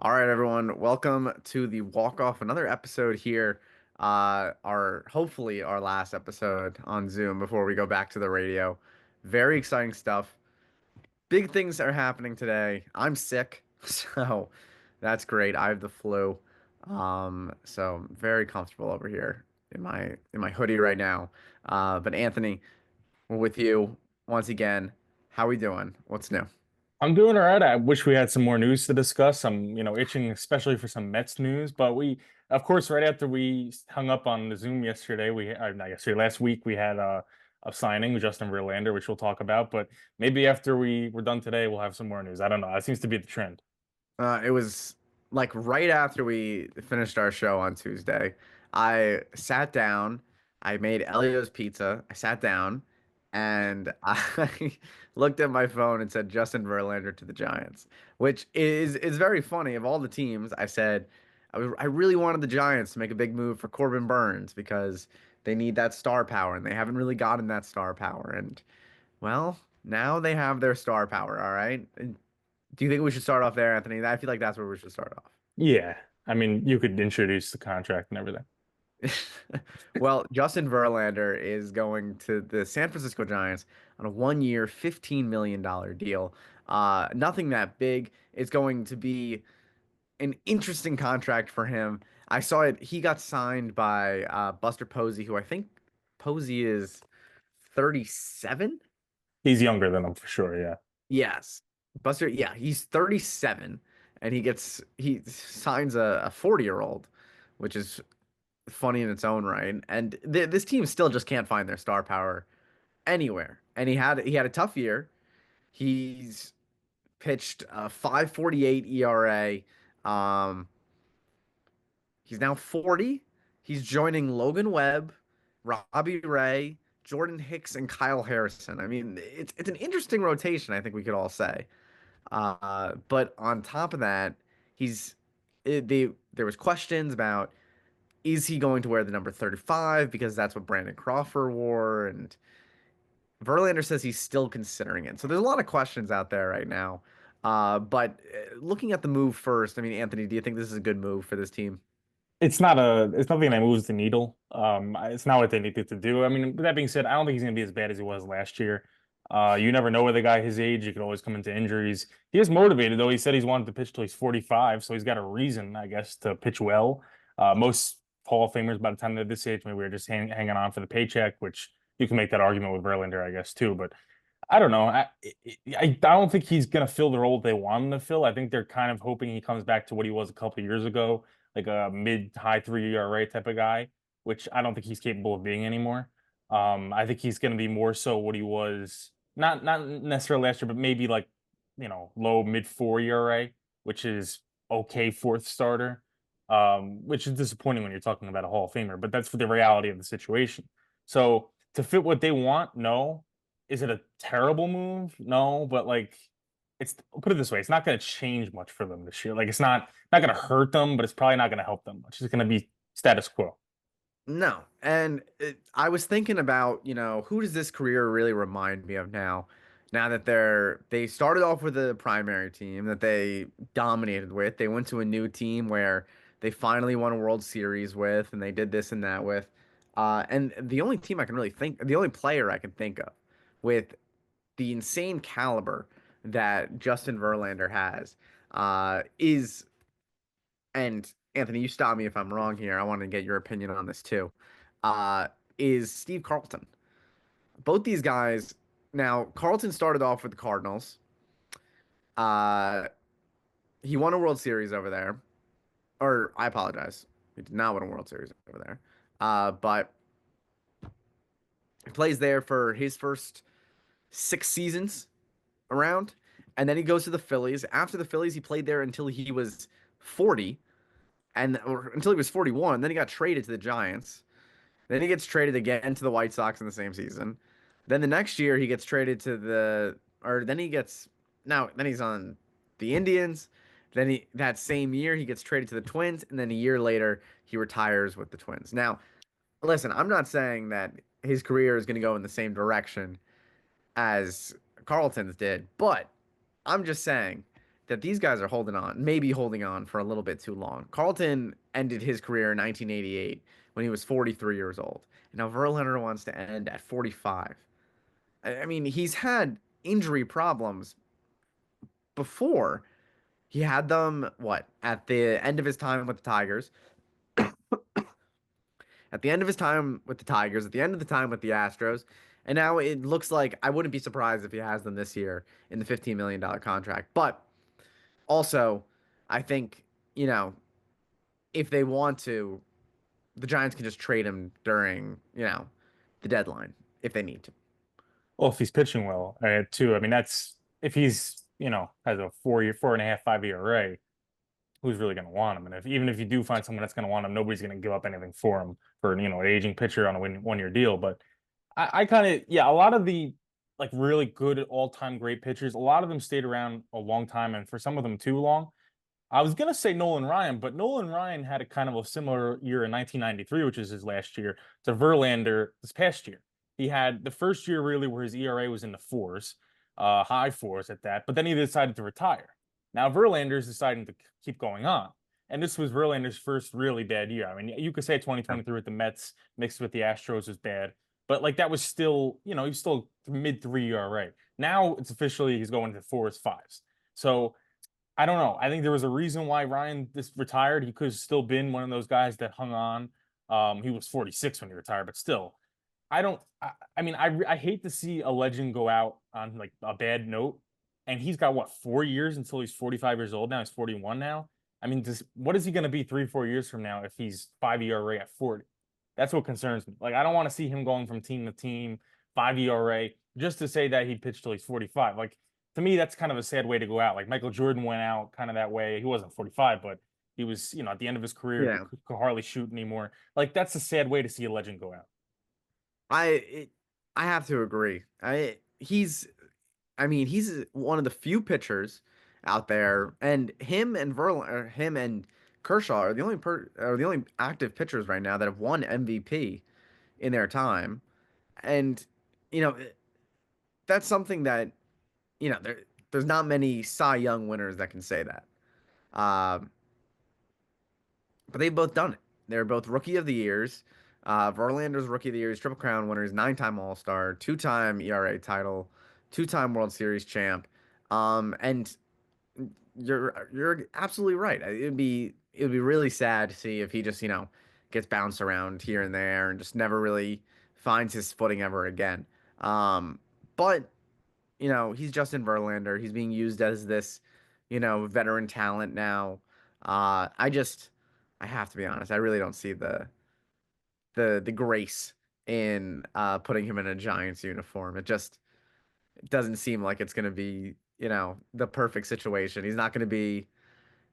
All right, everyone. Welcome to the Walkoff. Another episode here. Our hopefully our last episode on Zoom before we go back to the radio. Very exciting stuff. Big things are happening today. I'm sick, so that's great. I have the flu. So I'm very comfortable over here in my hoodie right now. But Anthony, we're with you once again. How we doing? What's new? I'm doing all right. I wish we had some more news to discuss. I'm itching especially for some Mets news. But of course, right after we hung up on the Zoom yesterday, not yesterday, last week, we had a signing with Justin Verlander, which we'll talk about. But maybe after we're done today, we'll have some more news. I don't know. That seems to be the trend. It was like right after we finished our show on Tuesday. I sat down, I made Elio's pizza. I sat down and I looked at my phone and said Justin Verlander to the Giants, which is very funny. Of all the teams, I said I really wanted the Giants to make a big move for Corbin Burns because they need that star power and they haven't really gotten that star power. And well, now they have their star power, all right? Do you think we should start off there, Anthony? I feel like that's where we should start off. Yeah. I mean, you could introduce the contract and everything. Well, Justin Verlander is going to the San Francisco Giants on a 1 year, $15 million deal. Nothing that big. It's going to be an interesting contract for him. I saw it. He got signed by Buster Posey, who I think Posey is 37. He's younger than him for sure. Yeah. Yes. Buster, yeah, he's 37 and he signs a 40-year-old, which is funny in its own right. And this team still just can't find their star power anywhere. And he had a tough year. He's pitched a 5.48 ERA. Um, he's now 40. He's joining Logan Webb, Robbie Ray, Jordan Hicks, and Kyle Harrison. I mean, it's an interesting rotation, I think we could all say. But on top of that, he's there was questions about is he going to wear the number 35 because that's what Brandon Crawford wore, and Verlander says he's still considering it. So there's a lot of questions out there right now. But looking at the move first, I mean, Anthony, do you think this is a good move for this team? It's nothing that moves the needle. It's not what they needed to do. I mean, with that being said, I don't think he's gonna be as bad as he was last year. You never know with a guy his age, he could always come into injuries. He is motivated though. He said he's wanted to pitch till he's 45, so he's got a reason, I guess, to pitch well. Most Hall of Famers by the time they're this age, maybe we're just hanging on for the paycheck, which you can make that argument with Verlander, I guess, too. But I don't know. I don't think he's gonna fill the role they want him to fill. I think they're kind of hoping he comes back to what he was a couple of years ago, like a mid high three ERA type of guy, which I don't think he's capable of being anymore. I think he's going to be more so what he was, not necessarily last year, but maybe like low mid four ERA, which is okay fourth starter, which is disappointing when you're talking about a Hall of Famer, but that's for the reality of the situation. So to fit what they want, no. Is it a terrible move? No, but like it's put it this way, it's not going to change much for them this year. Like it's not going to hurt them, but it's probably not going to help them much. It's going to be status quo. No. I was thinking about, who does this career really remind me of now? Now that they started off with a primary team that they dominated with. They went to a new team where they finally won a World Series with, and they did this and that with. And the only team I can really think, the only player I can think of with the insane caliber that Justin Verlander has, is and Anthony, you stop me if I'm wrong here. I want to get your opinion on this too. Uh, is Steve Carlton. Both these guys. Now, Carlton started off with the Cardinals. Uh, he won a World Series over there. Or I apologize. He did not win a World Series over there. But he plays there for his first 6 seasons around. And then he goes to the Phillies. After the Phillies, he played there until he was 40 or until he was 41. Then he got traded to the Giants. Then he gets traded again to the White Sox in the same season. Then the next year he gets traded to or then he gets, now, then he's on the Indians. Then that same year he gets traded to the Twins. And then a year later he retires with the Twins. Now, listen, I'm not saying that his career is going to go in the same direction as Carlton's did, but I'm just saying that these guys are holding on, maybe holding on for a little bit too long. Carlton ended his career in 1988 when he was 43 years old. And now Verlander wants to end at 45. I mean, he's had injury problems before. He had them, what, at the end of his time with the Tigers, at the end of his time with the Tigers, at the end of the time with the Astros. And now it looks like I wouldn't be surprised if he has them this year in the $15 million contract. But also, I think, you know, if they want to, the Giants can just trade him during, the deadline if they need to. Well, if he's pitching well, too. I mean, that's if he's, has a 4 year, 4.5, 5 year array, who's really going to want him? And if even if you do find someone that's going to want him, nobody's going to give up anything for him for, an aging pitcher on a 1 year deal. But I kind of, yeah, a lot of the like really good all time great pitchers, a lot of them stayed around a long time, and for some of them too long. I was gonna say Nolan Ryan, but Nolan Ryan had a kind of a similar year in 1993, which is his last year, to Verlander this past year. He had the first year really where his ERA was in the fours, high fours at that, but then he decided to retire. Now Verlander's deciding to keep going on. And this was Verlander's first really bad year. I mean, you could say 2023 with the Mets mixed with the Astros was bad, but like that was still, he's still mid three ERA. Now it's officially he's going to fours, fives. So I don't know. I think there was a reason why Ryan this retired. He could have still been one of those guys that hung on. He was 46 when he retired, but still, I don't. I mean, I hate to see a legend go out on like a bad note. And he's got what 4 years until he's 45 years old now. He's 41 now. I mean, what is he going to be 3, 4 years from now if he's 5 ERA at 40? That's what concerns me. Like, I don't want to see him going from team to team, 5 ERA, just to say that he pitched till he's 45. Like, to me, that's kind of a sad way to go out. Like Michael Jordan went out kind of that way. He wasn't 45, but he was, at the end of his career, Yeah. could hardly shoot anymore. Like that's a sad way to see a legend go out. I it, I have to agree. I mean, he's one of the few pitchers out there, and him and Kershaw are the only active pitchers right now that have won MVP in their time. And you know, that's something that, there's not many Cy Young winners that can say that. Um, but they've both done it. They're both Rookie of the Years. Verlander's Rookie of the Years, Triple Crown winners, nine-time All-Star, two-time ERA title, two-time World Series champ. And you're absolutely right. It would be really sad to see if he just, gets bounced around here and there and just never really finds his footing ever again. But he's Justin Verlander. He's being used as this, veteran talent now. I just, I have to be honest. I really don't see the grace in putting him in a Giants uniform. It doesn't seem like it's gonna be, the perfect situation. He's not gonna be.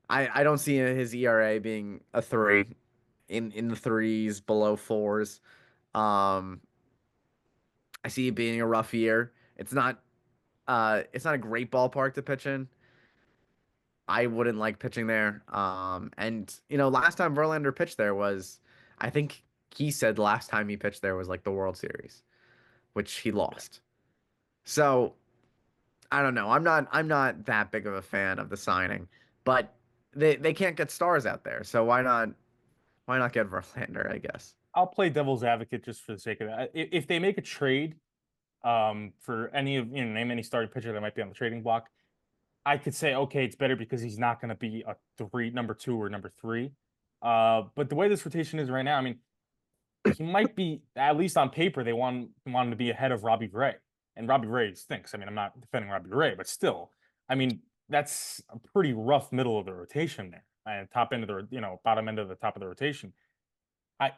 I don't see his ERA being a three in the threes, below fours. Um, I see it being a rough year. It's not a great ballpark to pitch in. I wouldn't like pitching there. And last time Verlander pitched there was, I think he said the last time he pitched there was like the World Series, which he lost. So I don't know. I'm not that big of a fan of the signing, but they can't get stars out there. So why not get Verlander, I guess. I'll play devil's advocate just for the sake of that. If they make a trade, for any of name any starting pitcher that might be on the trading block, I could say okay, it's better because he's not going to be a number two or number three. But the way this rotation is right now, I mean, he might be at least on paper they want him to be ahead of Robbie Ray, and Robbie Ray stinks. I mean, I'm not defending Robbie Ray, but still, I mean, that's a pretty rough middle of the rotation there, and top end of the bottom end of the top of the rotation.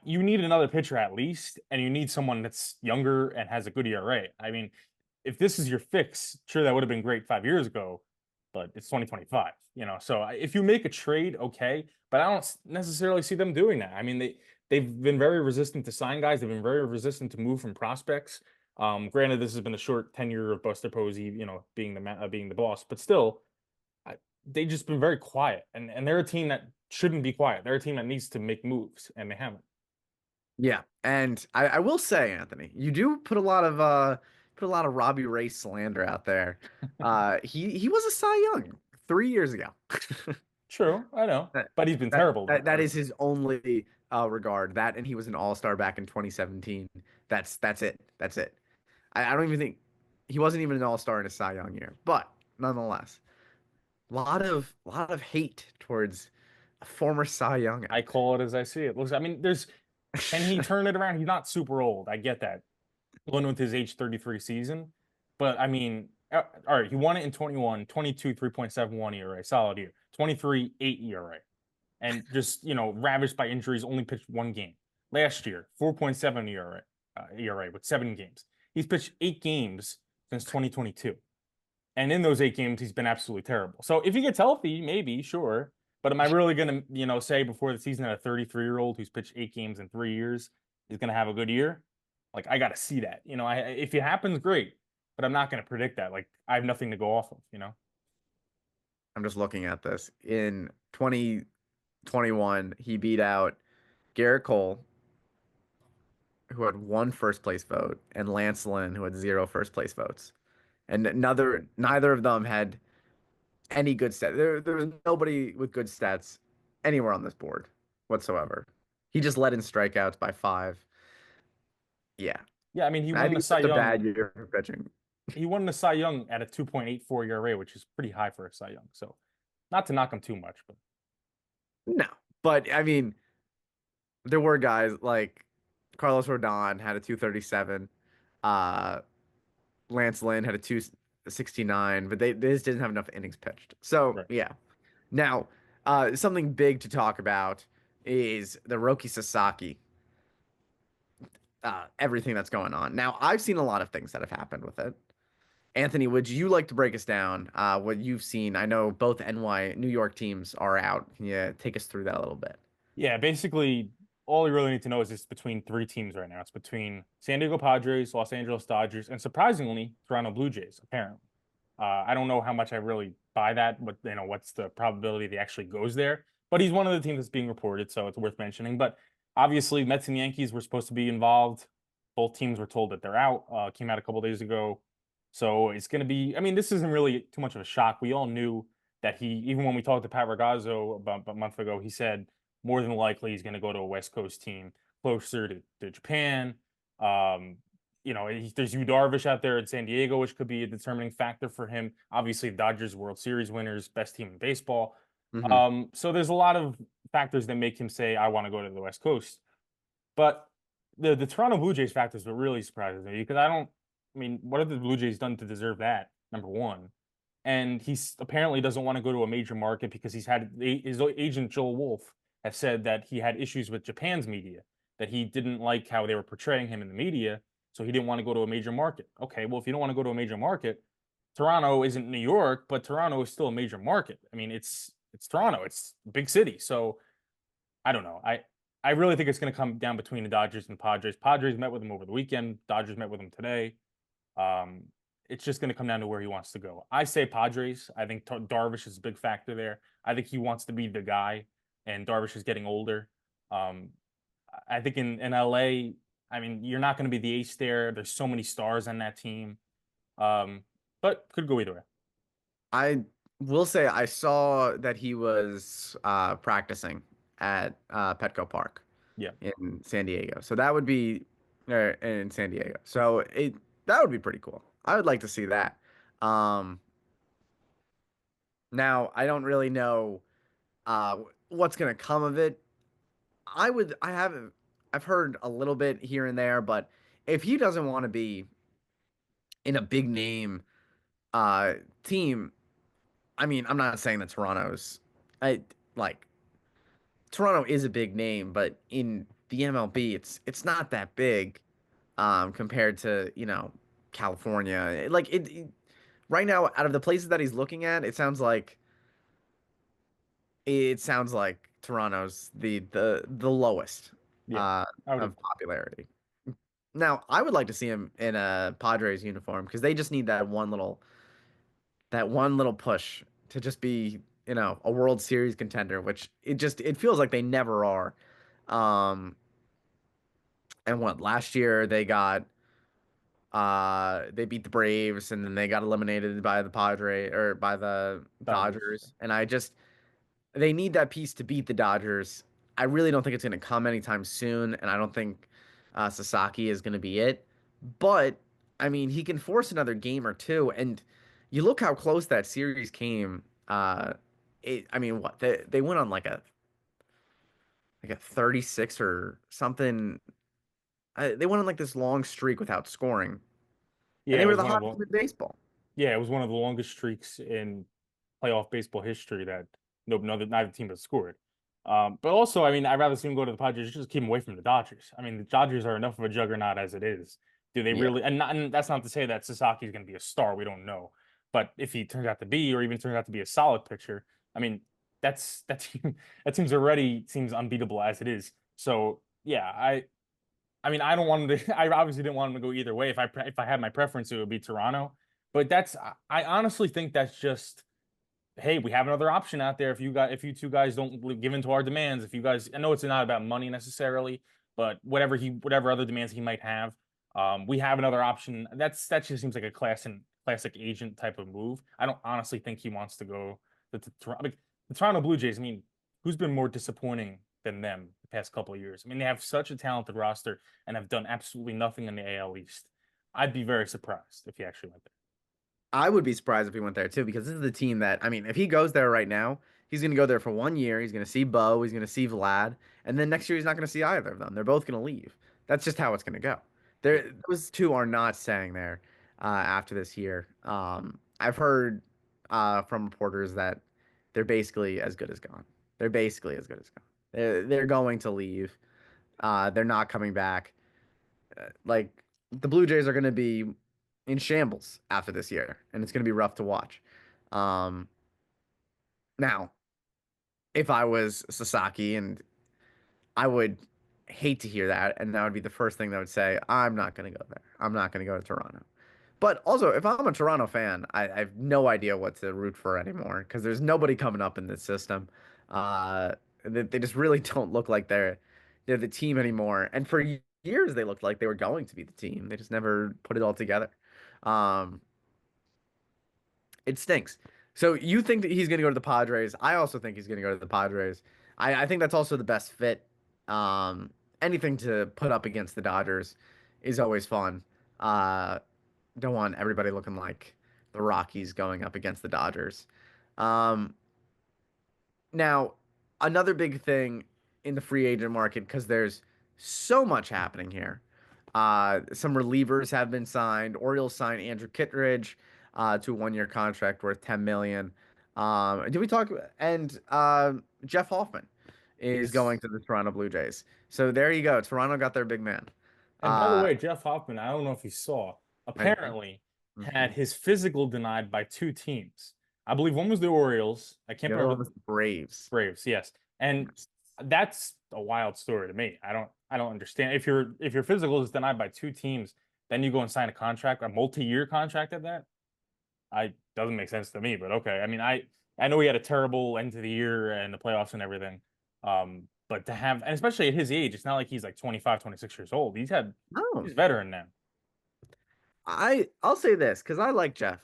You need another pitcher at least, and you need someone that's younger and has a good ERA. I mean, if this is your fix, sure that would have been great 5 years ago, but it's 2025, So if you make a trade, okay, but I don't necessarily see them doing that. I mean, they've been very resistant to sign guys. They've been very resistant to move from prospects. Granted, this has been a short tenure of Buster Posey, being the boss, but still, they've just been very quiet, and they're a team that shouldn't be quiet. They're a team that needs to make moves, and they haven't. Yeah, and I will say, Anthony, you do put a lot of Robbie Ray slander out there. He was a Cy Young 3 years ago. True, I know, That but he's been that terrible though. that is his only regard. That and he was an all-star back in 2017. That's it. That's it. I don't even think he wasn't even an all-star in a Cy Young year. But nonetheless, lot of hate towards a former Cy Young I out call it as I see it. Looks, I mean, there's can he there. turn it around? He's not super old. I get that. Going with his age 33 season, but I mean, all right, he won it in 21, 22, 3.71 ERA, solid year. 23, 8 ERA, and just ravaged by injuries. Only pitched one game last year. 4.7 ERA with 7 games. He's pitched 8 games since 2022. And in those 8 games, he's been absolutely terrible. So if he gets healthy, maybe, sure. But am I really gonna, say before the season that a 33-year-old who's pitched 8 games in 3 years is gonna have a good year? Like I gotta see that. If it happens, great. But I'm not gonna predict that. Like I have nothing to go off of. I'm just looking at this. In 2021, he beat out Garrett Cole, who had one first place vote, and Lance Lynn, who had zero first place votes. And neither of them had any good stats. There was nobody with good stats anywhere on this board whatsoever. He just led in strikeouts by five. Yeah. Yeah, I mean he I won think the it's Cy just a Young. bad year for pitching. He won the Cy Young at a 2.84 ERA, which is pretty high for a Cy Young. So not to knock him too much, but No. But I mean, there were guys like Carlos Rodon had a 237. Uh Lance Lynn had a 269, but they just didn't have enough innings pitched. So right. yeah. Now, something big to talk about is the Roki Sasaki, everything that's going on. Now, I've seen a lot of things that have happened with it. Anthony, would you like to break us down what you've seen? I know both New York teams are out. Can you take us through that a little bit? Yeah, basically, all you really need to know is it's between 3 teams right now. It's between San Diego Padres, Los Angeles Dodgers, and surprisingly, Toronto Blue Jays, apparently. I don't know how much I really buy that, but what's the probability that he actually goes there? But he's one of the teams that's being reported, so it's worth mentioning. But obviously, Mets and Yankees were supposed to be involved. Both teams were told that they're out. Came out a couple days ago, so it's going to be. I mean, this isn't really too much of a shock. We all knew that even when we talked to Pat Ragazzo about a month ago, he said more than likely he's going to go to a West Coast team closer to Japan. Um, there's Yu Darvish out there in San Diego, which could be a determining factor for him. Obviously, Dodgers World Series winners, best team in baseball. Hmm. So there's a lot of factors that make him say, I want to go to the West Coast. But the Toronto Blue Jays factors what really surprises me because I mean, what have the Blue Jays done to deserve that? Number one. And he's apparently doesn't want to go to a major market because his agent Joel Wolf have said that he had issues with Japan's media, that he didn't like how they were portraying him in the media, so he didn't want to go to a major market. Okay, well, if you don't want to go to a major market, Toronto isn't New York, but Toronto is still a major market. I mean, it's Toronto, it's a big city. So I don't know. I really think it's going to come down between the Dodgers and Padres. Padres met with him over the weekend. Dodgers met with him today. Um, it's just going to come down to where he wants to go. I say Padres. I think Darvish is a big factor there. I think he wants to be the guy, and Darvish is getting older. Um, I think in LA, I mean, you're not going to be the ace there. There's so many stars on that team, um, but could go either way. I will say I saw that he was practicing at Petco Park Yeah, in San Diego. So that would be in San Diego. So that would be pretty cool. I would like to see that. Um, Now I don't really know what's gonna come of it. I haven't I've heard a little bit here and there, but if he doesn't want to be in a big name uh team, I mean, I'm not saying that I like Toronto is a big name, but in the MLB it's not that big compared to, California. Right now out of the places that he's looking at, it sounds like Toronto's the lowest yeah, I would of agree. popularity. Now, I would like to see him in a Padres uniform because they just need that one little push to just be, a World Series contender, which it feels like they never are. Um, and what last year they got They beat the Braves, and then they got eliminated by the Padre or by the Dodgers. Dodgers. And I just they need that piece to beat the Dodgers. I really don't think it's going to come anytime soon, and I don't think Sasaki is going to be it. But I mean, he can force another game or two, and you look how close that series came. I mean, what they went on like a 36 or something. They went on like this long streak without scoring, and Yeah, they it were was the one of hottest the team in baseball. yeah, it was one of the longest streaks in playoff baseball history that neither team has scored. But also, I mean, I'd rather see him go to the Padres, just keep him away from the Dodgers. I mean, the Dodgers are enough of a juggernaut as it is. Do they Yeah. really? And that's not to say that Sasaki's going to be a star. We don't know. But if he turns out to be, or even turns out to be a solid pitcher, I mean, that team that team's already seems unbeatable as it is. So yeah, I mean, I don't want him to. I obviously didn't want him to go either way. If I had my preference, it would be Toronto. But I honestly think that's just hey, we have another option out there. If you two guys don't give in to our demands, if you guys, I know it's not about money necessarily, but whatever other demands he might have, we have another option. That just seems like a classic agent type of move. I don't honestly think he wants to go to Toronto. Like, the Toronto Blue Jays. I mean, who's been more disappointing than them the past couple of years? I mean, they have such a talented roster and have done absolutely nothing in the AL East. I'd be very surprised if he actually went there. I would be surprised if he went there too, because this is the team that, I mean, if he goes there right now, he's going to go there for 1 year. He's going to see Bo, he's going to see Vlad, and then next year he's not going to see either of them. They're both going to leave. That's just how it's going to go. Yeah. Those two are not staying there after this year. I've heard from reporters that they're basically as good as gone. They're basically as good as gone. They're going to leave. They're not coming back. Like the Blue Jays are going to be in shambles after this year, and it's going to be rough to watch. Um, Now, if I was Sasaki, and I would hate to hear that, and that would be the first thing that would say, I'm not going to go there. I'm not going to go to Toronto. But also, if I'm a Toronto fan, I have no idea what to root for anymore because there's nobody coming up in this system. They just really don't look like they're the team anymore. And for years, they looked like they were going to be the team. They just never put it all together. Um, it stinks. So you think that he's going to go to the Padres? I also think he's going to go to the Padres. I think that's also the best fit. Anything to put up against the Dodgers is always fun. Uh, don't want everybody looking like the Rockies going up against the Dodgers. Um, Now, another big thing in the free agent market, because there's so much happening here. Some relievers have been signed. Orioles signed Andrew Kittredge to a 1 year contract worth 10 million. Did we talk? And Jeff Hoffman is Yes. going to the Toronto Blue Jays. So there you go. Toronto got their big man. And by the Uh, way, Jeff Hoffman, I don't know if you saw, I, apparently had mhm. his physical denied by two teams. I believe one was the Orioles. I can't The other one remember was the Braves. Braves, yes. And Yes. that's a wild story to me. I don't understand. If your physical is denied by two teams, then you go and sign a contract, a multi-year contract at that. I doesn't make sense to me, but okay. I mean, I know he had a terrible end to the year and the playoffs and everything. But to have, and especially at his age, it's not like he's like 25, 26 years old. No. He's a veteran now. I'll say this because I like Jeff.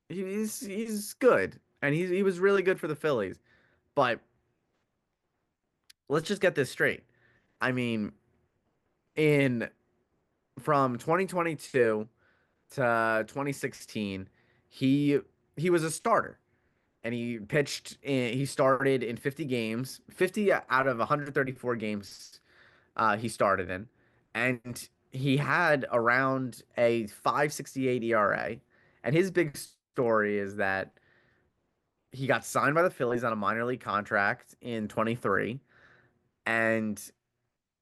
He's good, and he was really good for the Phillies. But let's just get this straight. I mean, in from 2022 to 2016, he he was a starter, and he started in 50 games, 50 out of 134 games he started in, and he had around a 5.68 ERA. And his big story is that he got signed by the Phillies on a minor league contract in 23, and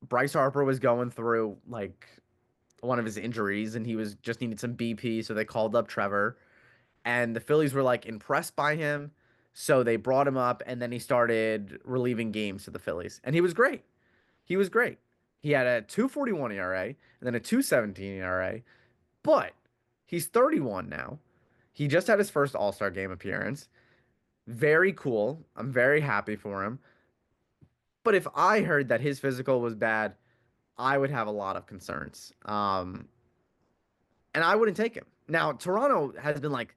Bryce Harper was going through like one of his injuries, and he was just needed some BP, so they called up Trevor, and the Phillies were like impressed by him, so they brought him up, and then he started relieving games to the Phillies, and he was great. He was great. He had a 2.41 ERA and then a 2.17 ERA, but he's 31 now. He just had his first All-Star game appearance. Very cool. I'm very happy for him. But if I heard that his physical was bad, I would have a lot of concerns. and I wouldn't take him. Now, Toronto has been like,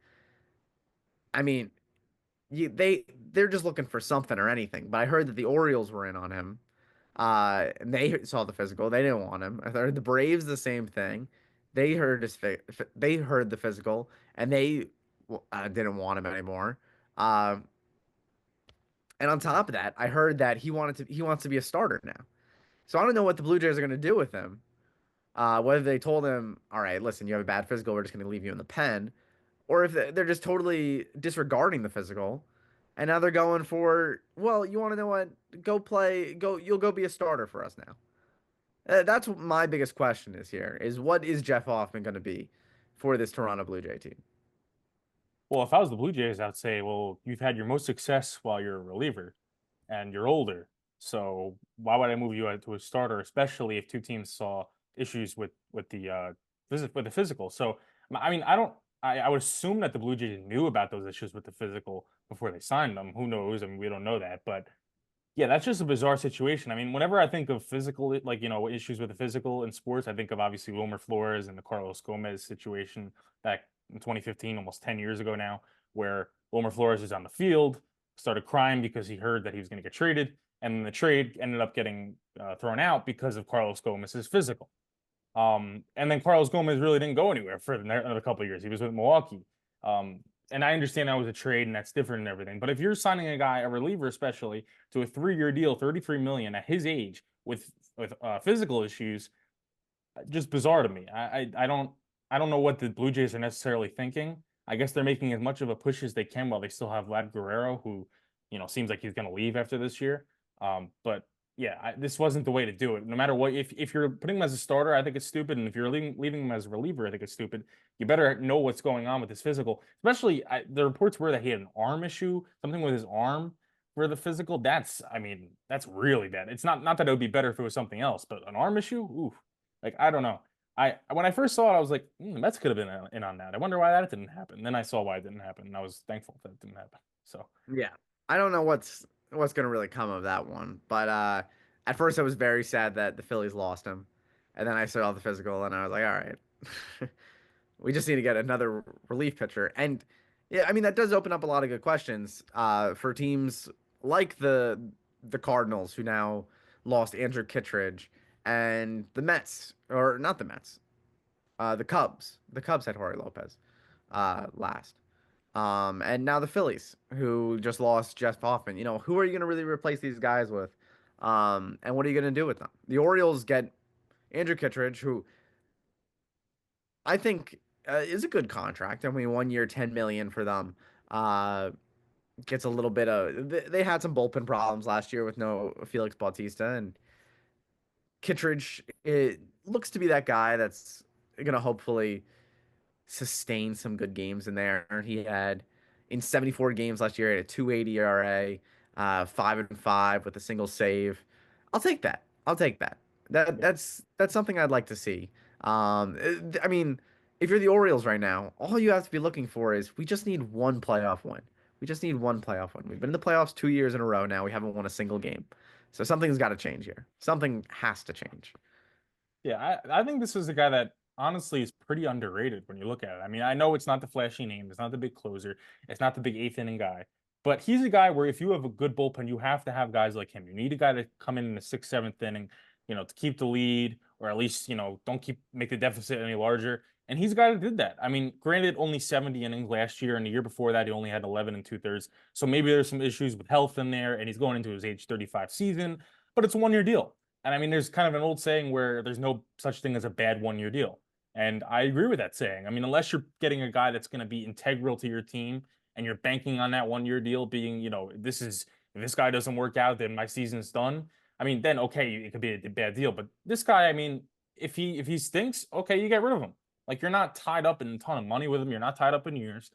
I mean, they're just looking for something or anything. But I heard that the Orioles were in on him. And they saw the physical. They didn't want him. I heard the Braves the same thing. They heard the physical, and they didn't want him anymore. Um, and on top of that, I heard that he wants to be a starter now. So I don't know what the Blue Jays are going to do with him. Whether they told him, all right, listen, you have a bad physical, we're just going to leave you in the pen, or if they're just totally disregarding the physical, and now they're going for, well, you want to know what? Go play, go, you'll go be a starter for us now. That's what my biggest question is here: is what is Jeff Hoffman going to be for this Toronto Blue Jay team? Well, if I was the Blue Jays, I'd say, well, you've had your most success while you're a reliever and you're older. So why would I move you out to a starter, especially if two teams saw issues with the with the physical? So I mean, I would assume that the Blue Jays knew about those issues with the physical before they signed them. Who knows? I mean, we don't know that, but yeah, that's just a bizarre situation. I mean, whenever I think of physical, like, issues with the physical in sports, I think of obviously Wilmer Flores and the Carlos Gomez situation back in 2015, almost 10 years ago now, where Wilmer Flores was on the field, started crying because he heard that he was going to get traded, and then the trade ended up getting thrown out because of Carlos Gomez's physical. And then Carlos Gomez really didn't go anywhere for another couple of years. He was with Milwaukee. And I understand that was a trade and that's different and everything. But if you're signing a guy, a reliever especially, to a 3-year deal, 33 million at his age with physical issues, just bizarre to me. I don't know what the Blue Jays are necessarily thinking. I guess they're making as much of a push as they can while they still have Vlad Guerrero, who seems like he's going to leave after this year. But yeah, this wasn't the way to do it. No matter what, if you're putting him as a starter, I think it's stupid, and if you're leaving him as a reliever, I think it's stupid. You better know what's going on with his physical. Especially, the reports were that he had an arm issue, something with his arm for the physical. I mean, that's really bad. It's not that it would be better if it was something else, but an arm issue, ooh, like I don't know. When I first saw it, I was like, the Mets could have been in on that. I wonder why that didn't happen. Then I saw why it didn't happen, and I was thankful that it didn't happen. So Yeah, I don't know what's going to really come of that one, but at first I was very sad that the Phillies lost him, and then I saw the physical, and I was like, all right. We just need to get another relief pitcher. And yeah, I mean that does open up a lot of good questions for teams like the Cardinals, who now lost Andrew Kittredge, and the Mets, or not the Mets, the Cubs. The Cubs had Jorge Lopez last. And now the Phillies, who just lost Jeff Hoffman. Who are you going to really replace these guys with? And what are you going to do with them? The Orioles get Andrew Kittredge, who I think is a good contract. I mean, 1 year, 10 million for them. Uh, Gets a little bit of. They had some bullpen problems last year with no Felix Bautista, and Kittredge, it looks to be that guy that's gonna hopefully sustain some good games in there. He had in 74 games last year, he had a 2.80 ERA, 5-5 with a single save. I'll take that. I'll take that. That's something I'd like to see. I mean, if you're the Orioles right now, all you have to be looking for is we just need one playoff win. We just need one playoff win. We've been in the playoffs 2 years in a row now. We haven't won a single game. So something's got to change here. Something has to change. yeah, I think this is a guy that honestly is pretty underrated when you look at it. I mean, I know it's not the flashy name, it's not the big closer, it's not the big eighth inning guy, but he's a guy where if you have a good bullpen, you have to have guys like him. You need a guy to come in the sixth, seventh inning, to keep the lead, or at least, don't make the deficit any larger. And he's a guy that did that. I mean, granted, only 70 innings last year, and the year before that, he only had 11 and two-thirds. So maybe there's some issues with health in there, and he's going into his age 35 season, but it's a 1 year deal. And I mean, there's kind of an old saying where there's no such thing as a bad 1 year deal. And I agree with that saying. I mean, unless you're getting a guy that's going to be integral to your team and you're banking on that 1 year deal being, if this guy doesn't work out, then my season's done. I mean, then okay, it could be a bad deal. But this guy, I mean, if he stinks, okay, you get rid of him. Like you're not tied up in a ton of money with him. You're not tied up in years.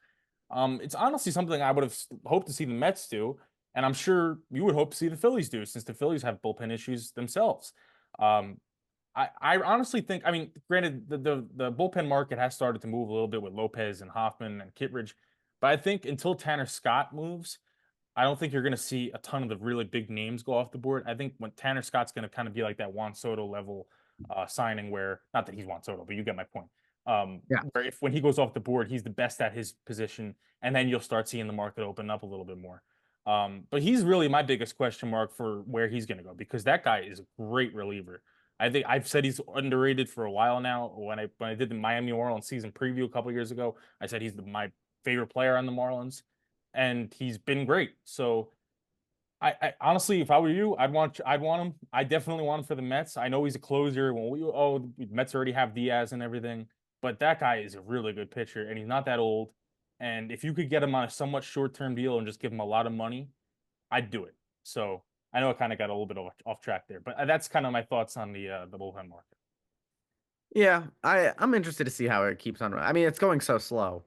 It's honestly something I would have hoped to see the Mets do, and I'm sure you would hope to see the Phillies do, since the Phillies have bullpen issues themselves. Um, I honestly think, I mean, granted, the bullpen market has started to move a little bit with Lopez and Hoffman and Kittredge, but I think until Tanner Scott moves, I don't think you're going to see a ton of the really big names go off the board. I think when Tanner Scott's going to kind of be like that Juan Soto level signing, where not that he's Juan Soto, but you get my point. Yeah. Where if when he goes off the board, he's the best at his position, and then you'll start seeing the market open up a little bit more. But he's really my biggest question mark for where he's going to go because that guy is a great reliever. I think I've said he's underrated for a while now. When I did the Miami Marlins season preview a couple years ago, I said he's my favorite player on the Marlins, and he's been great. So I honestly, if I were you, I'd want him. I definitely want him for the Mets. I know he's a closer. The Mets already have Diaz and everything, but that guy is a really good pitcher, and he's not that old. And if you could get him on a somewhat short-term deal and just give him a lot of money, I'd do it. So I know I kind of got a little bit off track there, but that's kind of my thoughts on the bullpen market. Yeah, I'm interested to see how it keeps on. I mean, it's going so slow.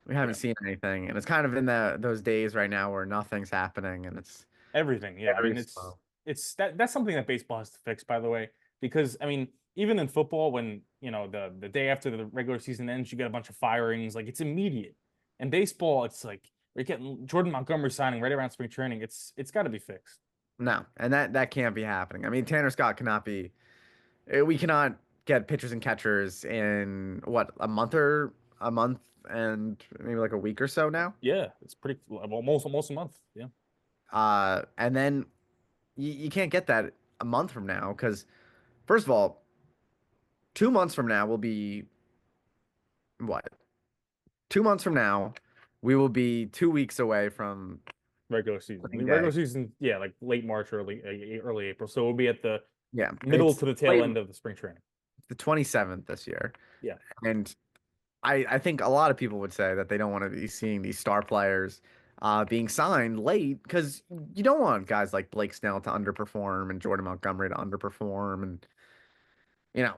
We haven't Yeah. seen anything, and it's kind of in those days right now where nothing's happening, and it's Everything, yeah. I very mean, it's slow. it's that's something that baseball has to fix, by the way, because I mean, even in football, when the day after the regular season ends, you get a bunch of firings, like it's immediate. In baseball, it's like we're getting Jordan Montgomery signing right around spring training. It's got to be fixed. No, and that can't be happening. I mean, Tanner Scott cannot be. We cannot get pitchers and catchers in what a month and maybe like a week or so now. Yeah, it's pretty almost a month. Yeah, And then you can't get that a month from now because first of all, 2 months from now will be what? 2 months from now, we will be 2 weeks away from regular season. opening The day. regular season, yeah, like late March, early April. So we'll be at the Yeah, middle it's to the tail late end of the spring training. the 27th this year. Yeah. And I think a lot of people would say that they don't want to be seeing these star players being signed late because you don't want guys like Blake Snell to underperform and Jordan Montgomery to underperform. And, you know,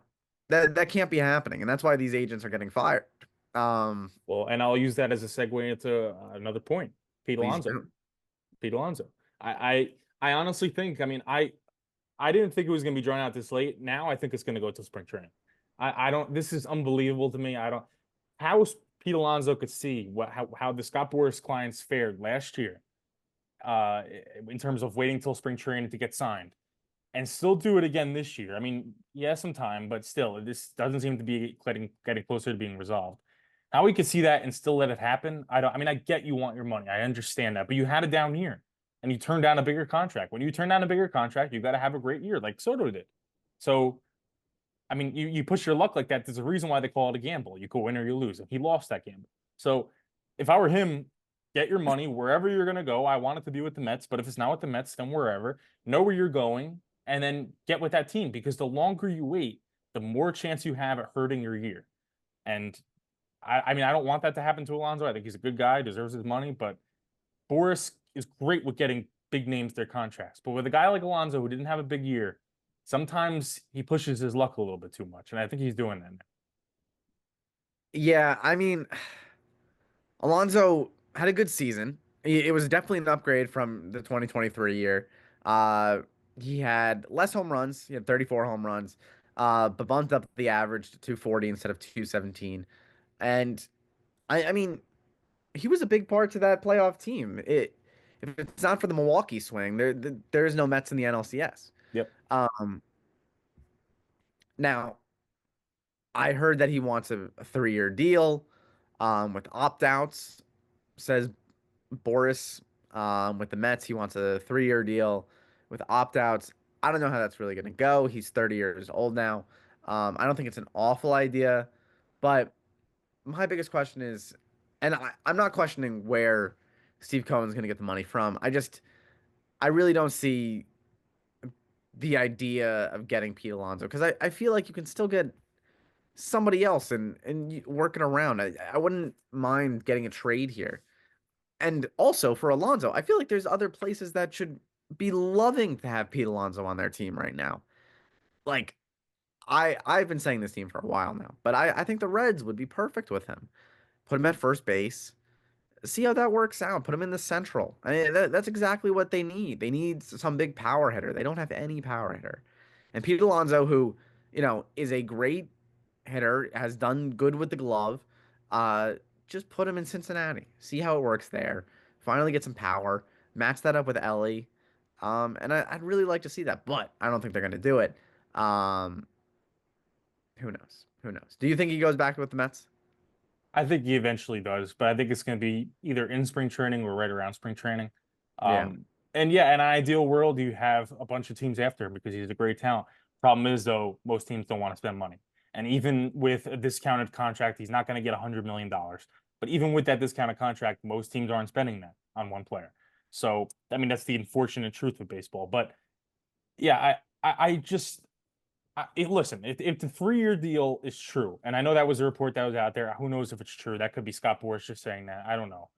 that can't be happening. And that's why these agents are getting fired. Um, Well, and I'll use that as a segue into another point. Pete please Alonso. don't. Pete Alonso. I honestly think, I mean, I didn't think it was going to be drawn out this late. Now I think it's going to go to spring training. I don't. This is unbelievable to me. I don't. How Pete Alonso could see how the Scott Boras clients fared last year, uh, in terms of waiting till spring training to get signed, and still do it again this year. I mean, yeah, some time, but still, this doesn't seem to be getting closer to being resolved. How we could see that and still let it happen? I don't. I mean, I get you want your money. I understand that, but you had a down year, and you turned down a bigger contract. When you turn down a bigger contract, you got to have a great year, like Soto did. So, I mean, you push your luck like that. There's a reason why they call it a gamble. You go win or you lose, and he lost that gamble. So, if I were him, get your money wherever you're going to go. I want it to be with the Mets, but if it's not with the Mets, then wherever. Know where you're going, and then get with that team because the longer you wait, the more chance you have at hurting your year. And I mean, I don't want that to happen to Alonso. I think he's a good guy, deserves his money, but Boris is great with getting big names their contracts. But with a guy like Alonso who didn't have a big year, sometimes he pushes his luck a little bit too much, and I think he's doing that now. Yeah, I mean, Alonso had a good season. It was definitely an upgrade from the 2023 year. Uh, he had less home runs. He had 34 home runs, but bumped up the average to 240 instead of 217. And I mean, he was a big part to that playoff team. If it's not for the Milwaukee swing, there is no Mets in the NLCS. Yep. Um, Now I heard that he wants a 3-year deal, with opt-outs. Says Boris, with the Mets, he wants a 3-year deal with opt-outs. I don't know how that's really going to go. He's 30 years old now. I don't think it's an awful idea, but my biggest question is, and I'm not questioning where Steve Cohen's going to get the money from. I really don't see the idea of getting Pete Alonso because I feel like you can still get somebody else and working around. I wouldn't mind getting a trade here. And also for Alonso, I feel like there's other places that should be loving to have Pete Alonso on their team right now. Like I've been saying this team for a while now, but I think the Reds would be perfect with him. Put him at first base. See how that works out. Put him in the central. I mean, that's exactly what they need. They need some big power hitter. They don't have any power hitter. And Pete Alonso, who, is a great hitter, has done good with the glove, uh, just put him in Cincinnati. See how it works there. Finally get some power. Match that up with Ellie. And I'd really like to see that, but I don't think they're going to do it. Um, Who knows? Who knows? Do you think he goes back with the Mets? I think he eventually does, but I think it's going to be either in spring training or right around spring training. Yeah. Um, and yeah, in an ideal world, you have a bunch of teams after him because he's a great talent. Problem is, though, most teams don't want to spend money. And even with a discounted contract, he's not going to get $100 million. But even with that discounted contract, most teams aren't spending that on one player. So, I mean, that's the unfortunate truth of baseball. But yeah, I just listen, if the 3 year deal is true, and I know that was a report that was out there, who knows if it's true? That could be Scott Boras just saying that. I don't know.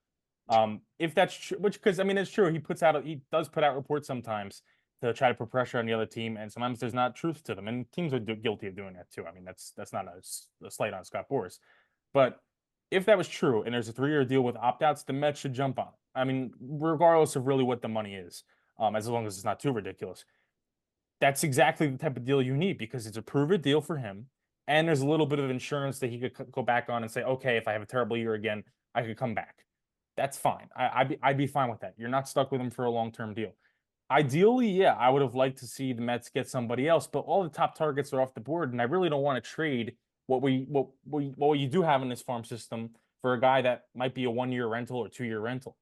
If that's true, which because I mean it's true, he does put out reports sometimes to try to put pressure on the other team, and sometimes there's not truth to them, and teams are guilty of doing that too. I mean that's not a slight on Scott Boras, but if that was true and there's a 3 year deal with opt outs, the Mets should jump on it. I mean, regardless of really what the money is, as long as it's not too ridiculous, that's exactly the type of deal you need because it's a prove it deal for him. And there's a little bit of insurance that he could go back on and say, okay, if I have a terrible year again, I could come back. That's fine. I'd be fine with that. You're not stuck with him for a long term deal. Ideally, yeah, I would have liked to see the Mets get somebody else, but all the top targets are off the board, and I really don't want to trade what you do have in this farm system for a guy that might be a 1 year rental or 2 year rental.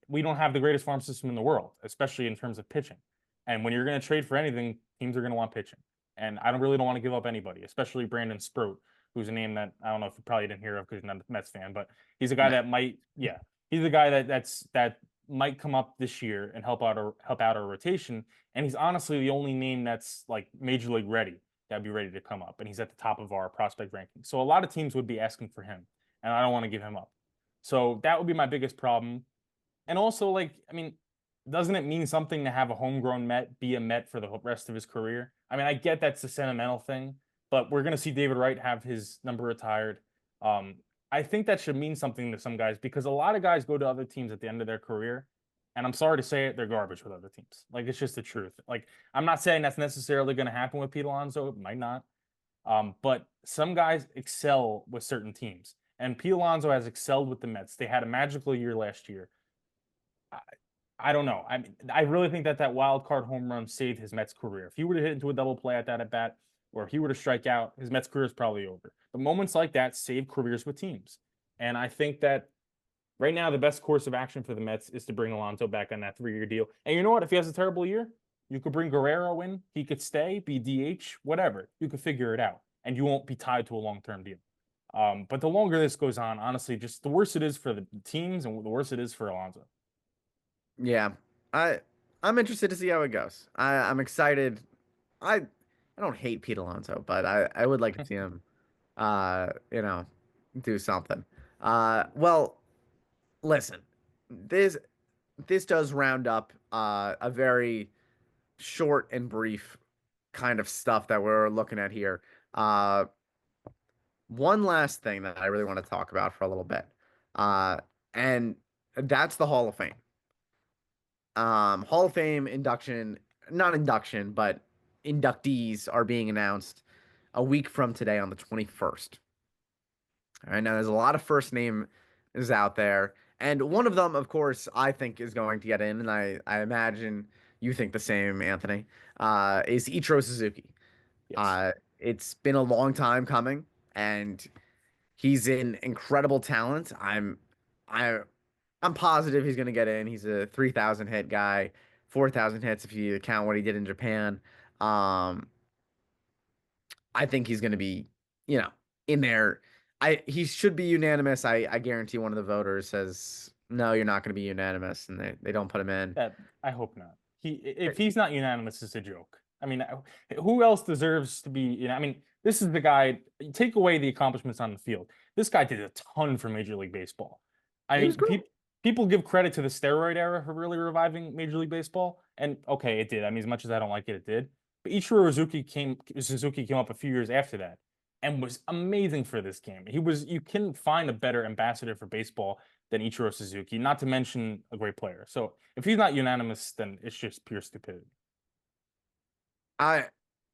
We don't have the greatest farm system in the world, especially in terms of pitching. And when you're going to trade for anything, teams are going to want pitching. And I don't want to give up anybody, especially Brandon Sproat, who's a name that I don't know if you probably didn't hear of because you're not a Mets fan, but he's a guy No. that might, yeah, he's a guy that might come up this year and help out our rotation. And he's honestly the only name that's like major league ready that'd be ready to come up. And he's at the top of our prospect ranking. So a lot of teams would be asking for him, and I don't want to give him up. So that would be my biggest problem. And also, like, I mean, doesn't it mean something to have a homegrown Met be a Met for the rest of his career? I mean, I get that's a sentimental thing, but we're gonna see David Wright have his number retired. Um, I think that should mean something to some guys because a lot of guys go to other teams at the end of their career, and I'm sorry to say it, they're garbage with other teams. Like it's just the truth. Like I'm not saying that's necessarily going to happen with Pete Alonso. It might not. But some guys excel with certain teams, and Pete Alonso has excelled with the Mets. They had a magical year last year. I, I don't know. I mean, I really think that wild card home run saved his Mets career. If he would have hit into a double play at that at bat, or if he were to strike out, his Mets career is probably over. But moments like that save careers with teams, and I think that right now the best course of action for the Mets is to bring Alonso back on that 3 year deal. And you know what? If he has a terrible year, you could bring Guerrero in. He could stay, be DH, whatever. You could figure it out, and you won't be tied to a long term deal. But the longer this goes on, honestly, just the worse it is for the teams, and the worse it is for Alonso. Yeah. I I'm interested to see how it goes. I'm excited. I don't hate Pete Alonso, but I would like to see him you know, do something. Well, listen. This this does round up a very short and brief kind of stuff that we're looking at here. Uh One last thing that I really want to talk about for a little bit. Uh and that's the Hall of Fame. Hall of Fame induction, not induction, but inductees are being announced a week from today on the 21st. All right, now there's a lot of first name is out there, and one of them, of course, I think is going to get in, and I imagine you think the same, Anthony. Is Ichiro Suzuki. Yes. Uh, it's been a long time coming, and he's an incredible talent. I I'm positive he's going to get in. He's a 3,000 hit guy, 4,000 hits if you count what he did in Japan. Um, I think he's going to be, you know, in there. He should be unanimous. I guarantee one of the voters says no, you're not going to be unanimous, and they don't put him in. That I hope not. If he's not unanimous, it's a joke. I mean, who else deserves to be? I mean, this is the guy. Take away the accomplishments on the field. This guy did a ton for Major League Baseball. I He was mean, great. people give credit to the steroid era for really reviving Major League Baseball, and okay, it did. I mean, as much as I don't like it, it did. But Suzuki came up a few years after that and was amazing for this game. You couldn't find a better ambassador for baseball than Ichiro Suzuki, not to mention a great player. So if he's not unanimous, then it's just pure stupidity. I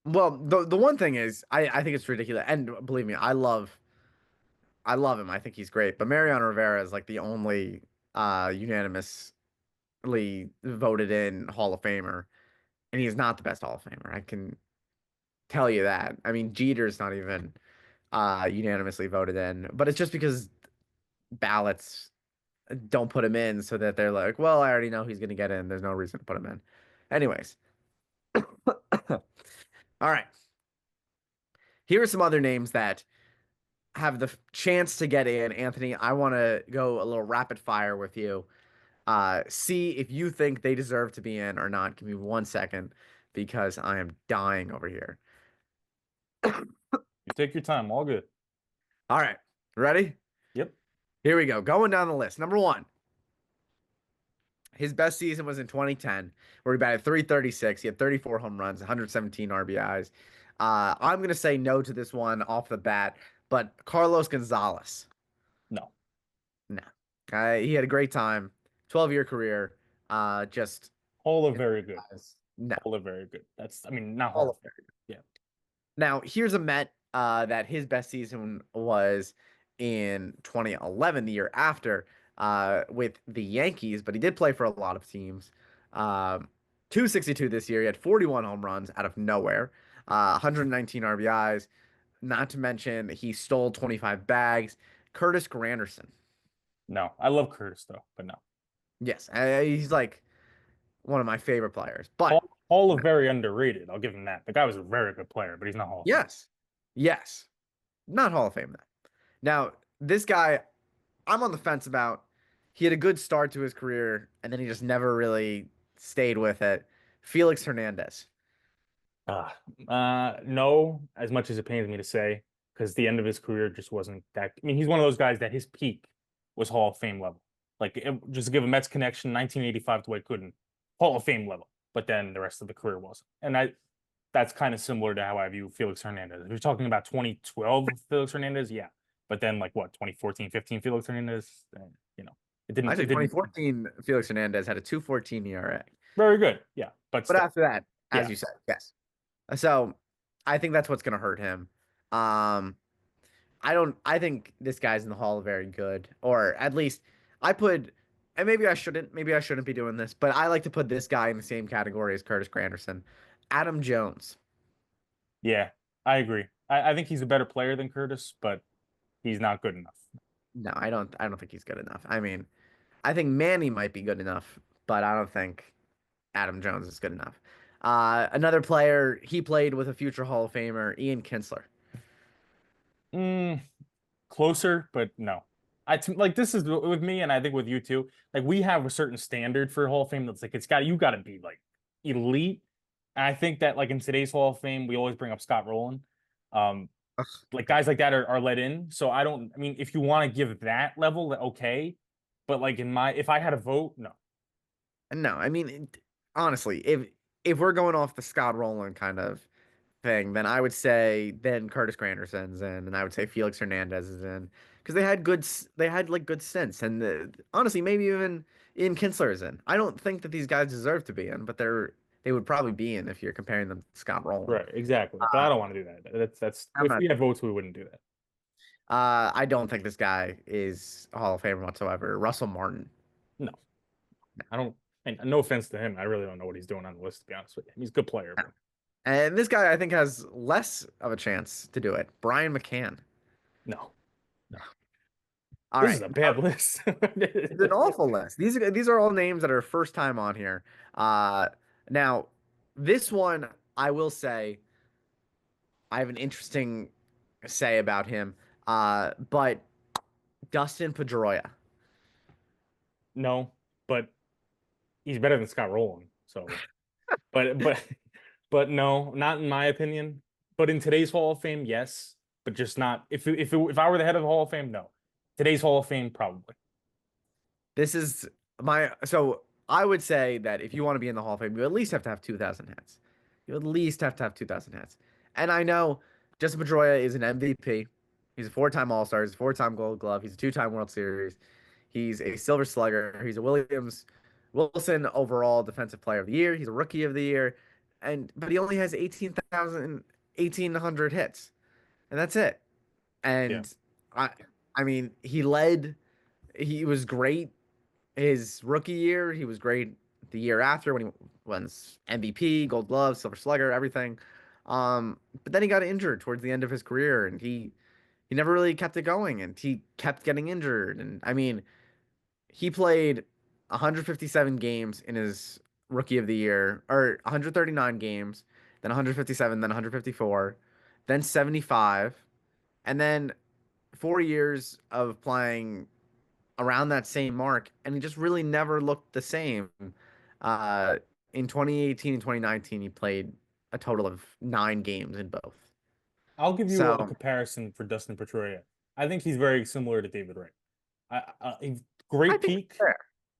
well, the one thing is I think it's ridiculous, and believe me, I love him. I think he's great, but Mariano Rivera is like the only unanimously voted in Hall of Famer, and he's not the best Hall of Famer. I can. tell you that. I mean, Jeter's not even unanimously voted in, but it's just because ballots don't put him in so that they're like, well, I already know he's going to get in. There's no reason to put him in. Anyways, all right. Here are some other names that have the chance to get in. Anthony, I want to go a little rapid fire with you. See if you think they deserve to be in or not. Give me 1 second because I am dying over here. You take your time, all good. All right. Ready? Yep. Here we go. Going down the list. Number one, his best season was in 2010, where he batted 336. He had 34 home runs, 117 RBIs. I'm going to say no to this one off the bat, but Carlos Gonzalez. No. No. He had a great time, 12-year career. Just All are very good. no. All are very good. That's, I mean, not All Hall of of Fame. it. Yeah. Now, here's a Met that his best season was in 2011, the year after, with the Yankees, but he did play for a lot of teams. Um, 262 this year. He had 41 home runs out of nowhere, 119 RBIs. Not to mention, he stole 25 bags. Curtis Granderson. No. I love Curtis though, but no. Yes, he's like one of my favorite players. But Hall of very underrated. I'll give him that. The guy was a very good player, but he's not Hall of Fame. yes, yes, not Hall of Fame. Now, this guy, I'm on the fence about. He had a good start to his career, and then he just never really stayed with it. Felix Hernandez. No, as much as it pains me to say, because the end of his career just wasn't that. I mean, he's one of those guys that his peak was Hall of Fame level. Like, just to give a Mets connection, 1985 to Dwight Gooden, Hall of Fame level. But then the rest of the career wasn't. And that's kind of similar to how I view Felix Hernandez. If you're talking about 2012 Felix Hernandez, yeah. But then like what, 2014, 15 Felix Hernandez, you know, it Actually, didn't 2014, Felix Hernandez had a 2.14 ERA. very good. Yeah. But But still, after that, as yeah. you said, yes. So I think that's what's going to hurt him. Um, I don't. I think this guy's in the Hall of Very Good, or at least I put. And maybe I shouldn't. Maybe I shouldn't be doing this, but I like to put this guy in the same category as Curtis Granderson, Adam Jones. Yeah, I agree. I think he's a better player than Curtis, but he's not good enough. No, I don't. I don't think he's good enough. I mean, I think Manny might be good enough, but I don't think Adam Jones is good enough. Another player, he played with a future Hall of Famer, Ian Kinsler. Mm, closer, but no. Like this is with me, and I think with you too. Like we have a certain standard for Hall of Fame that's like you got to be like elite. And I think that like in today's Hall of Fame, we always bring up Scott Rowland. Um, Ugh, like okay. guys like that are let in. So I don't. I mean, if you want to give that level, okay. But like if I had a vote, no. No, I mean, honestly, if we're going off the Scott Rowland kind of thing, then I would say then Curtis Granderson's in, and I would say Felix Hernandez is in because they had like good stints, and honestly, maybe even Ian Kinsler is in. I don't think that these guys deserve to be in, but they would probably be in if you're comparing them to Scott Rowland. Right, exactly. But Uh, I don't want to do that. That's I'm if not. we had votes, we wouldn't do that. I don't think this guy is a Hall of Famer whatsoever. Russell Martin. No, I don't. And no offense to him, I really don't know what he's doing on the list. To be honest with you, he's a good player, No. but And this guy, I think, has less of a chance to do it. Brian McCann. no, no. All This is right. a bad list. It's an awful list. These are all names that are first time on here. Now, this one, I will say, I have an interesting say about him. But Dustin Pedroia. No, but he's better than Scott Rowland. So, but but no, not in my opinion. But in today's Hall of Fame, yes, but just not. If I were the head of the Hall of Fame, no. Today's Hall of Fame, probably This is so I would say that if you want to be in the Hall of Fame, you at least have to have 2,000 hits. You at least have to have 2,000 hits. And I know Justin Pedroia is an MVP. He's a four-time All-Star. He's a four-time Gold Glove. He's a two-time World Series. He's a Silver Slugger. He's a Wilson overall Defensive Player of the Year. He's a Rookie of the Year. But he only has 1,800 hits. And that's it. yeah. And I I mean, he was great his rookie year. He was great the year after when he wins MVP, Gold Glove, Silver Slugger, everything. But then he got injured towards the end of his career, and he never really kept it going, and he kept getting injured. And I mean, he played 157 games in his rookie of the year, or 139 games, then 157, then 154, then 75, and then 4 years of playing around that same mark, and he just really never looked the same. Uh, in 2018 and 2019, he played a total of 9 games in both. I'll give you a So comparison for Dustin Pedroia. I think he's very similar to David Wright. I Great think that's peak. fair.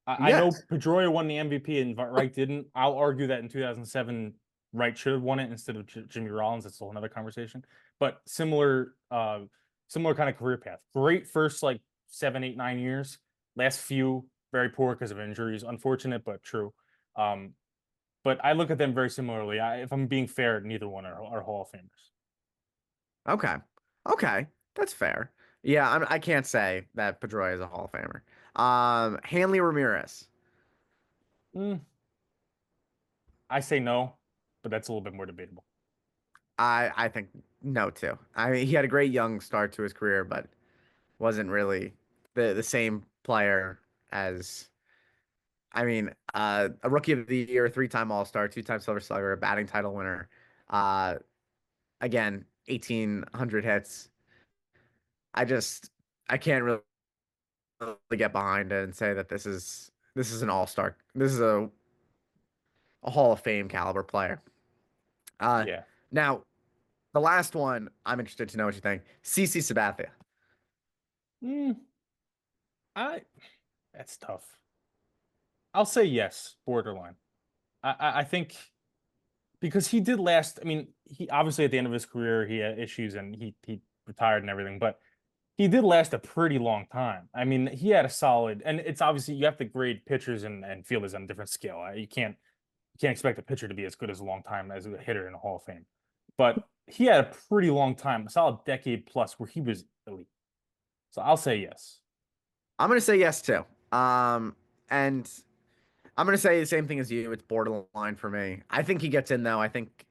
I know Yes. Pedroia won the MVP and Wright didn't. I'll argue that in 2007, Wright should have won it instead of Jimmy Rollins. That's a whole another conversation. But similar kind of career path. Great first like 7, 8, 9 years. Last few very poor because of injuries. Unfortunate, but true. Um, but I look at them very similarly. If I'm being fair, neither one are Hall of Famers. Okay. Okay. That's fair. Yeah, I can't say that Pedroia is a Hall of Famer. Hanley Ramirez. Mm, I say no, but that's a little bit more debatable. I think no too. I mean, he had a great young start to his career, but wasn't really the same player as a rookie of the year, 3-time All-Star, 2-time Silver Slugger, a batting title winner. Uh, again, 1,800 hits. I just I can't really get behind it and say that this is an All-Star. This is a Hall of Fame caliber player. Uh, Yeah. now the last one, I'm interested to know what you think. CC Sabathia. Mm, I That's tough. I'll say yes, borderline. I think because he did last. I mean, he obviously at the end of his career he had issues and he retired and everything, but he did last a pretty long time. I mean, he had a solid, and it's obviously you have to grade pitchers and fielders on a different scale. You can't expect a pitcher to be as good as a long time as a hitter in the Hall of Fame, but he had a pretty long time, a solid decade plus where he was elite. So I'll say yes. I'm gonna say yes too. And I'm gonna say the same thing as you. It's borderline for me. I think he gets in though. I think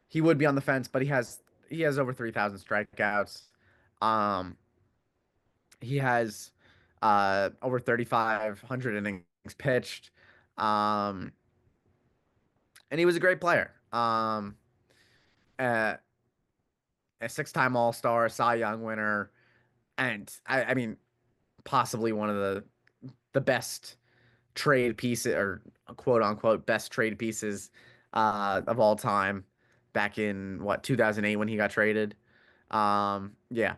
he would be on the fence, but he has over 3,000 strikeouts. Um, he has over 3,500 innings pitched. Um, and he was a great player. A, a 6-time All-Star, Cy Young winner, and I mean possibly one of the best trade pieces or quote unquote best trade pieces of all time back in what 2008 when he got traded. Yeah, Yeah.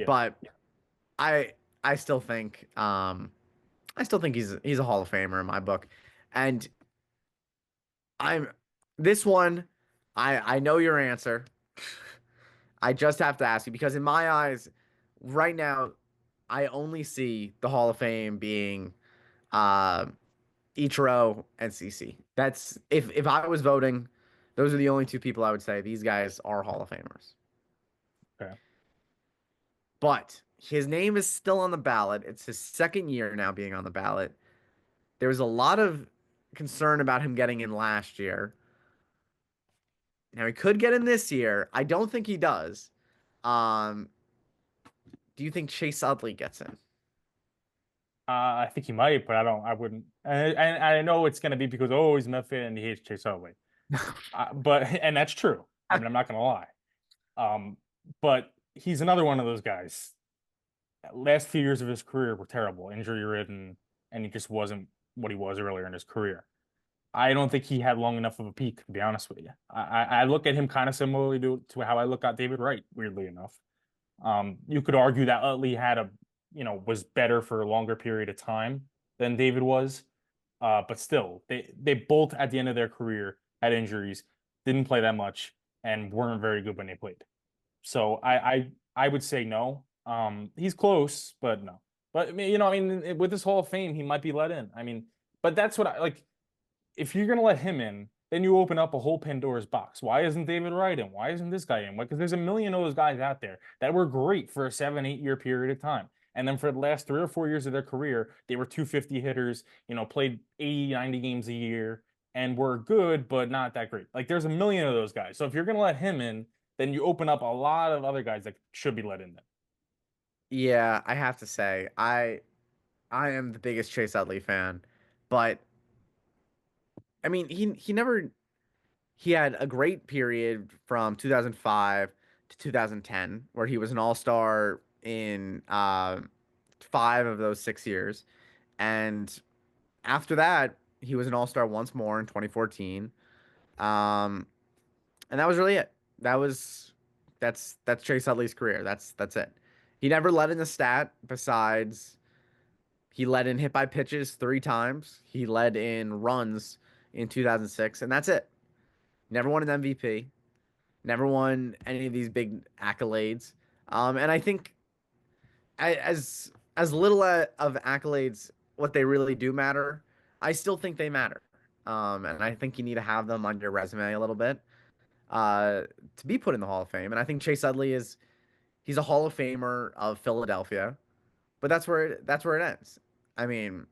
but I I still think I still think he's a Hall of Famer in my book, and I'm this one. I know your answer. I just have to ask you because in my eyes, right now, I only see the Hall of Fame being uh, Ichiro and CC. That's if I was voting, those are the only two people I would say these guys are Hall of Famers. Okay. But his name is still on the ballot. It's his second year now being on the ballot. There was a lot of concern about him getting in last year. Now he could get in this year. I don't think he does. Um, do you think Chase Utley gets in? I think he might, but I don't. I wouldn't. And I know it's going to be because oh, he's Met fan and he hates Chase Utley. But and that's true. I mean, I'm not going to lie. Um, but he's another one of those guys. Last few years of his career were terrible, injury ridden, and he just wasn't what he was earlier in his career. I don't think he had long enough of a peak, to be honest with you. I look at him kind of similarly to how I look at David Wright, weirdly enough. You could argue that Utley was better for a longer period of time than David was. But still, they both at the end of their career had injuries, didn't play that much, and weren't very good when they played. So I would say no. He's close, but no. But with this Hall of Fame, he might be let in. I mean, but that's what I like. If you're gonna let him in, then you open up a whole Pandora's box. Why isn't David Wright in? Why isn't this guy in? Because there's a million of those guys out there that were great for a 7, 8 year period of time. And then for the last 3 or 4 years of their career, they were 250 hitters, played 80, 90 games a year. and were good, but not that great. Like there's a million of those guys. So if you're gonna let him in, then you open up a lot of other guys that should be let in there. Yeah, I have to say, I am the biggest Chase Utley fan, but I mean, he never he had a great period from 2005 to 2010 where he was an all-star in 5 of those 6 years. And after that, he was an all-star once more in 2014. Um, and that was really it. That was that's Chase Utley's career. That's it. He never led in a stat besides he led in hit by pitches 3 times. He led in runs in 2006, and that's it. Never won an MVP. Never won any of these big accolades. And I think as little of accolades, what they really do matter, I still think they matter. And I think you need to have them on your resume a little bit uh, to be put in the Hall of Fame. And I think Chase Utley is he's a Hall of Famer of Philadelphia, but that's where it ends. I mean,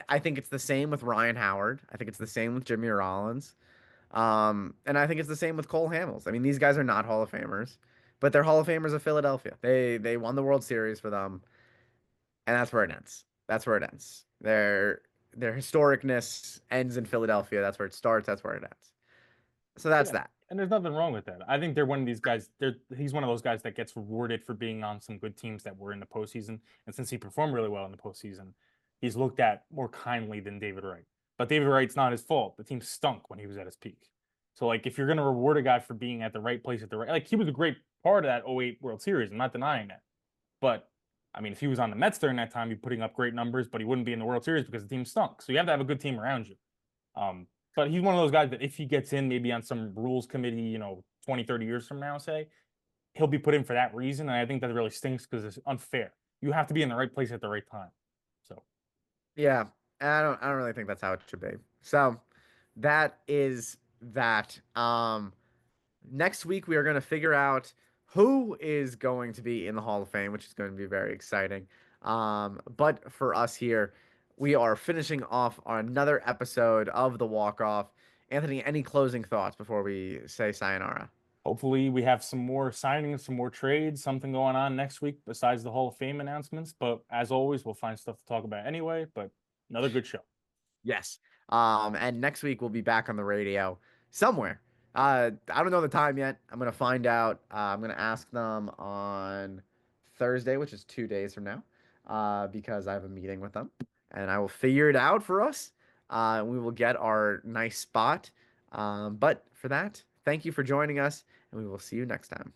I think it's the same with Ryan Howard. I think it's the same with Jimmy Rollins. And I think it's the same with Cole Hamels. I mean, these guys are not Hall of Famers, but they're Hall of Famers of Philadelphia. They won the World Series for them, and that's where it ends. That's where it ends. Their historicness ends in Philadelphia. That's where it starts. That's where it ends. So that's Yeah. that. And there's nothing wrong with that. I think they're one of these guys. He's one of those guys that gets rewarded for being on some good teams that were in the postseason. And since he performed really well in the postseason, he's looked at more kindly than David Wright. But David Wright's not his fault. The team stunk when he was at his peak. So like if you're gonna reward a guy for being at the right place at the right, like he was a great part of that '08 World Series. I'm not denying that. But I mean, if he was on the Mets during that time, he'd be putting up great numbers, but he wouldn't be in the World Series because the team stunk. So you have to have a good team around you. But he's one of those guys that if he gets in, maybe on some rules committee, 20, 30 years from now, say, he'll be put in for that reason. And I think that really stinks because it's unfair. You have to be in the right place at the right time. So Yeah, I don't really think that's how it should be. So that is that. Next week we are going to figure out who is going to be in the Hall of Fame, which is going to be very exciting. But for us here, we are finishing off on another episode of the Walk Off. Anthony, any closing thoughts before we say sayonara? hopefully we have some more signings, some more trades, something going on next week besides the Hall of Fame announcements. But as always, we'll find stuff to talk about anyway. But another good show. Yes. And next week we'll be back on the radio somewhere. I don't know the time yet. I'm gonna find out. I'm gonna ask them on Thursday, which is 2 days from now, because I have a meeting with them, and I will figure it out for us. We will get our nice spot. But for that, thank you for joining us, and we will see you next time.